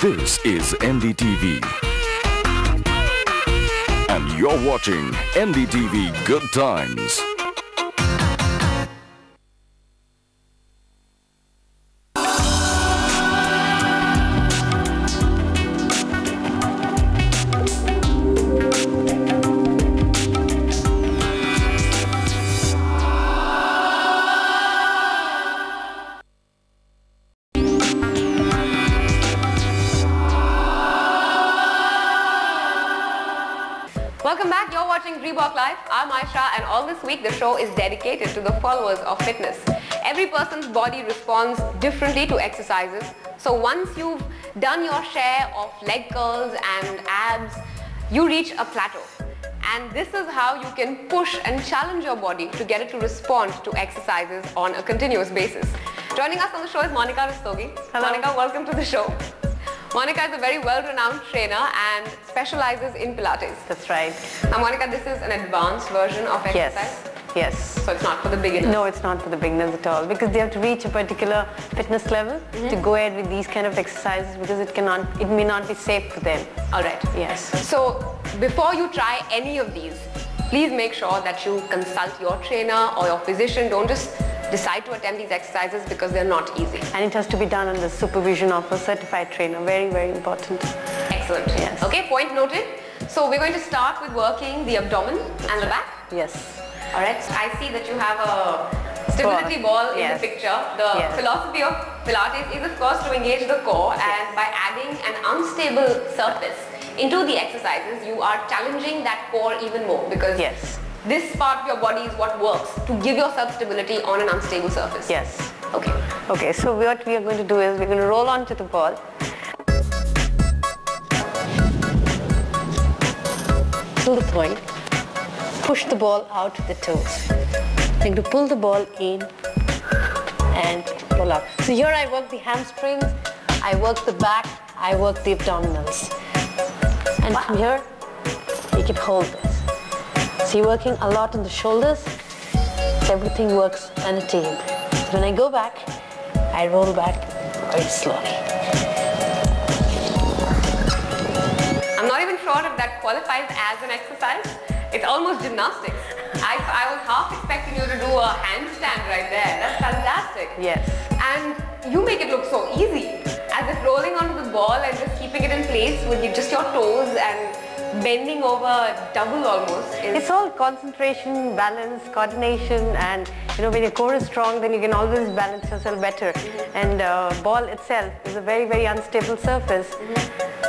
This is NDTV. And you're watching NDTV Good Times. Welcome back, you're watching Reebok Live. I'm Aisha and all this week the show is dedicated to the followers of fitness. Every person's body responds differently to exercises. So once you've done your share of leg curls and abs, you reach a plateau. And this is how you can push and challenge your body to get it to respond to exercises on a continuous basis. Joining us on the show is Monica Rastogi. Hello. Monica, welcome to the show. Monica is a very well-renowned trainer and specializes in Pilates. That's right. Now Monica, this is an advanced version of exercise. Yes. So it's not for the beginners. No, it's not for the beginners at all, because they have to reach a particular fitness level to go ahead with these kind of exercises, because it may not be safe for them. All right. Yes. So before you try any of these, please make sure that you consult your trainer or your physician. Don't just decide to attempt these exercises because they're not easy. And it has to be done under supervision of a certified trainer. Very, very important. Excellent. Yes. Okay, point noted. So we're going to start with working the abdomen and the back. Yes. All right. So I see that you have a stability ball in the picture. The philosophy of Pilates is, of course, to engage the core, and by adding an unstable surface into the exercises, you are challenging that core even more, because this part of your body is what works to give yourself stability on an unstable surface. Yes. Okay. Okay, so what we are going to do is we're going to roll onto the ball. Till the point. Push the ball out with the toes. I'm going to pull the ball in and pull up. So here I work the hamstrings, I work the back, I work the abdominals. And from here, you can hold this. So you're working a lot on the shoulders. So everything works on a team. When I go back, I roll back very slowly. I'm not even sure if that qualifies as an exercise. It's almost gymnastics. I was half expecting you to do a handstand right there. That's fantastic. Yes. And you make it look so easy. As if rolling onto the ball and just keeping it in place with just your toes and bending over double almost. It's all concentration, balance, coordination, and when your core is strong, then you can always balance yourself better. And ball itself is a very, very unstable surface.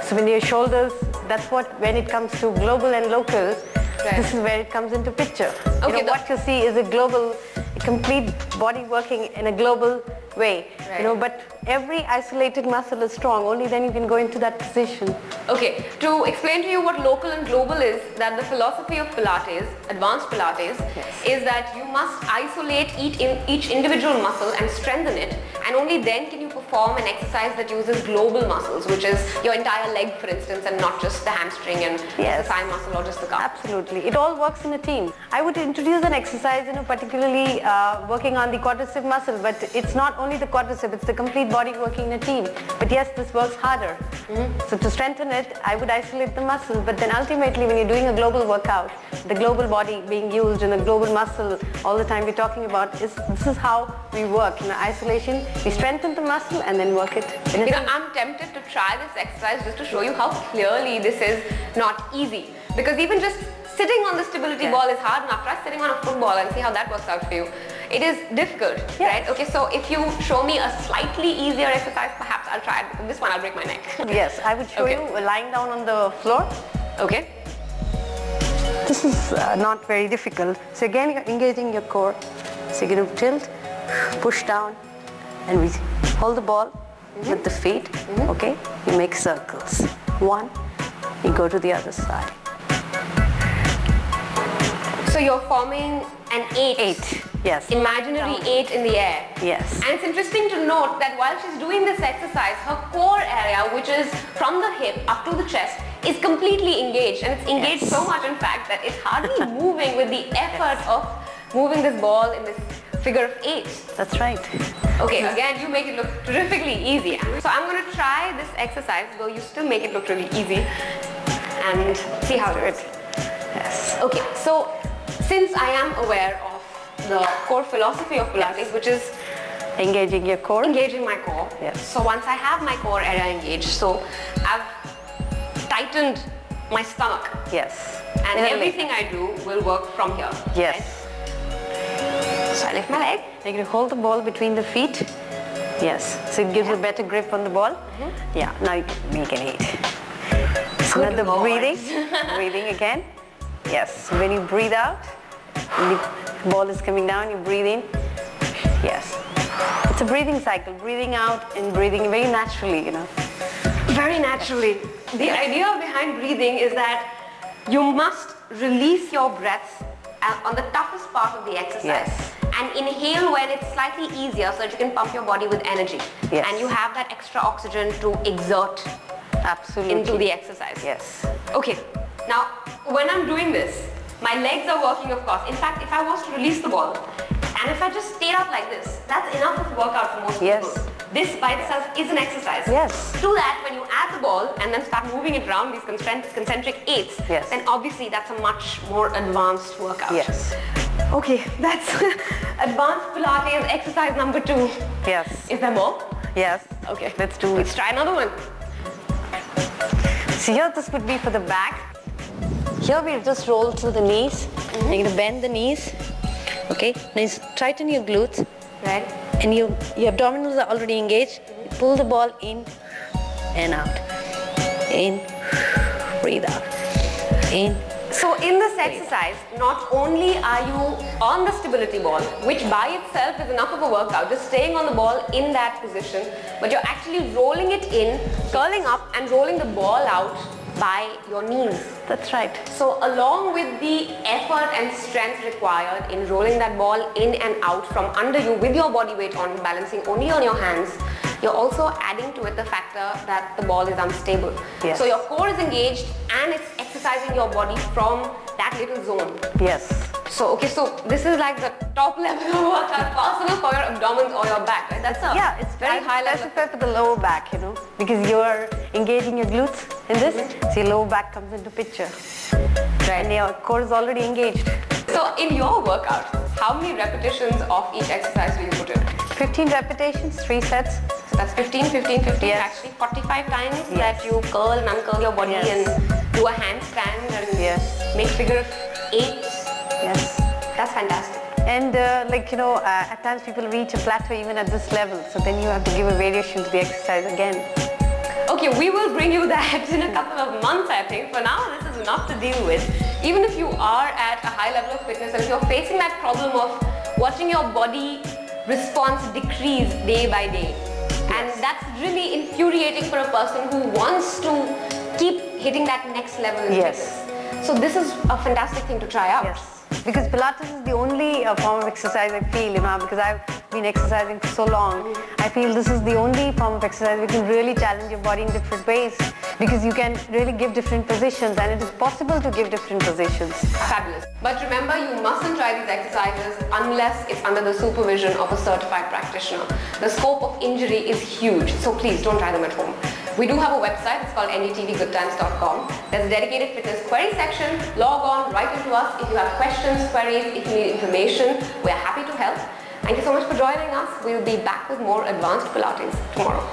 So when your shoulders, that's when it comes to global and local, this is where it comes into picture. Okay, what you see is a complete body working in a global way. But every isolated muscle is strong. Only then you can go into that position. Okay, to explain to you what local and global is, that the philosophy of Pilates, advanced Pilates, is that you must isolate each individual muscle and strengthen it, and only then can you perform an exercise that uses global muscles, which is your entire leg, for instance, and not just the hamstring and the thigh muscle or just the calf. Absolutely. It all works in a team. I would introduce an exercise, particularly working on the quadricep muscle, but it's not only the quadricep, it's the complete body working in a team. But yes, this works harder. So to strengthen it, I would isolate the muscle, but then ultimately when you're doing a global workout, the global body being used and the global muscle all the time we're talking about, this is how we work. In isolation, we strengthen the muscle and then work it. I'm tempted to try this exercise just to show you how clearly this is not easy. Because even just sitting on the stability ball is hard enough. Try sitting on a football and see how that works out for you. It is difficult, right? Okay, so if you show me a slightly easier exercise, perhaps I'll try it. This one, I'll break my neck. Yes, I would show you lying down on the floor. Okay. This is not very difficult. So again, you're engaging your core. So you're going to tilt, push down, and we hold the ball with the feet. Okay, you make circles. One, you go to the other side. So you're forming an 8. Yes. Imaginary 8 in the air. Yes. And it's interesting to note that while she's doing this exercise, her core area, which is from the hip up to the chest, is completely engaged. And it's engaged so much, in fact, that it's hardly moving with the effort of moving this ball in this figure of 8. That's right. Okay, again, you make it look terrifically easy. So I'm going to try this exercise, though you still make it look really easy, and see how it is. Yes. Okay, so since I am aware of the core philosophy of Pilates, which is Engaging your core. engaging my core. Yes. So once I have my core area engaged, so I've tightened my stomach, Yes. and In a everything I do will work from here. Yes. Right? So I lift my leg. You're going to hold the ball between the feet. Yes. So it gives a better grip on the ball. Yeah. Now you can make an 8. So Good now the Lord. breathing. Breathing again. Yes. When you breathe out, the ball is coming down, you breathe in. Yes. It's a breathing cycle. Breathing out and breathing very naturally, you know. Very naturally. The idea behind breathing is that you must release your breaths on the toughest part of the exercise. Yes. And inhale when it's slightly easier so that you can pump your body with energy. Yes. And you have that extra oxygen to exert Absolutely. into the exercise. Yes. Okay, now when I'm doing this, my legs are working, of course. In fact, if I was to release the ball, and if I just stayed up like this, that's enough of a workout for most Yes. people. This by itself is an exercise. Yes. To that, when you add the ball and then start moving it around these concentric 8s, Yes. then obviously that's a much more advanced workout. Yes. Okay, that's advanced Pilates exercise number 2. Yes. Is there more? Yes. Okay, Let's do let's it. try another one. So here this would be for the back. Here we just roll through the knees. You're going to bend the knees. Okay. Now you tighten your glutes. Right. And your abdominals are already engaged. You pull the ball in and out. In, breathe out. In. So in this exercise, not only are you on the stability ball, which by itself is enough of a workout, just staying on the ball in that position, but you're actually rolling it in, curling up and rolling the ball out by your knees. That's right. So along with the effort and strength required in rolling that ball in and out from under you with your body weight on, balancing only on your hands, you're also adding to it the factor that the ball is unstable. Yes. So your core is engaged and it's exercising your body from that little zone. Yes. So okay, so this is like the top level of workout possible for your abdomens or your back, right? That's a Yeah, it's very high level. specified for the lower back, you know, because you are engaging your glutes in this, so your lower back comes into picture. And your core is already engaged. So in your workout, how many repetitions of each exercise will you put in? 15 repetitions, 3 sets. So that's 15, 15, 15, Yes. actually 45 times Yes. that you curl and uncurl your body Yes. and do a handstand and Yes. make figure of 8. Yes. That's fantastic. And like, you know, at times people reach a plateau even at this level, so then you have to give a variation to the exercise again. Okay, we will bring you that in a couple of months, I think. For now, this is enough to deal with. Even if you are at a high level of fitness and if you're facing that problem of watching your body response decrease day by day, and that's really infuriating for a person who wants to keep hitting that next level in Yes. fitness. So this is a fantastic thing to try out. Yes. Because Pilates is the only form of exercise I feel, you know, because I've been exercising for so long. I feel this is the only form of exercise you can really challenge your body in different ways, because you can really give different positions, and it is possible to give different positions. Fabulous. But remember, you mustn't try these exercises unless it's under the supervision of a certified practitioner. The scope of injury is huge, so please don't try them at home. We do have a website, it's called ndtvgoodtimes.com. There's a dedicated fitness query section. Log on, write into us if you have questions, queries, if you need information. We're happy to help. Thank you so much for joining us. We'll be back with more advanced Pilates tomorrow.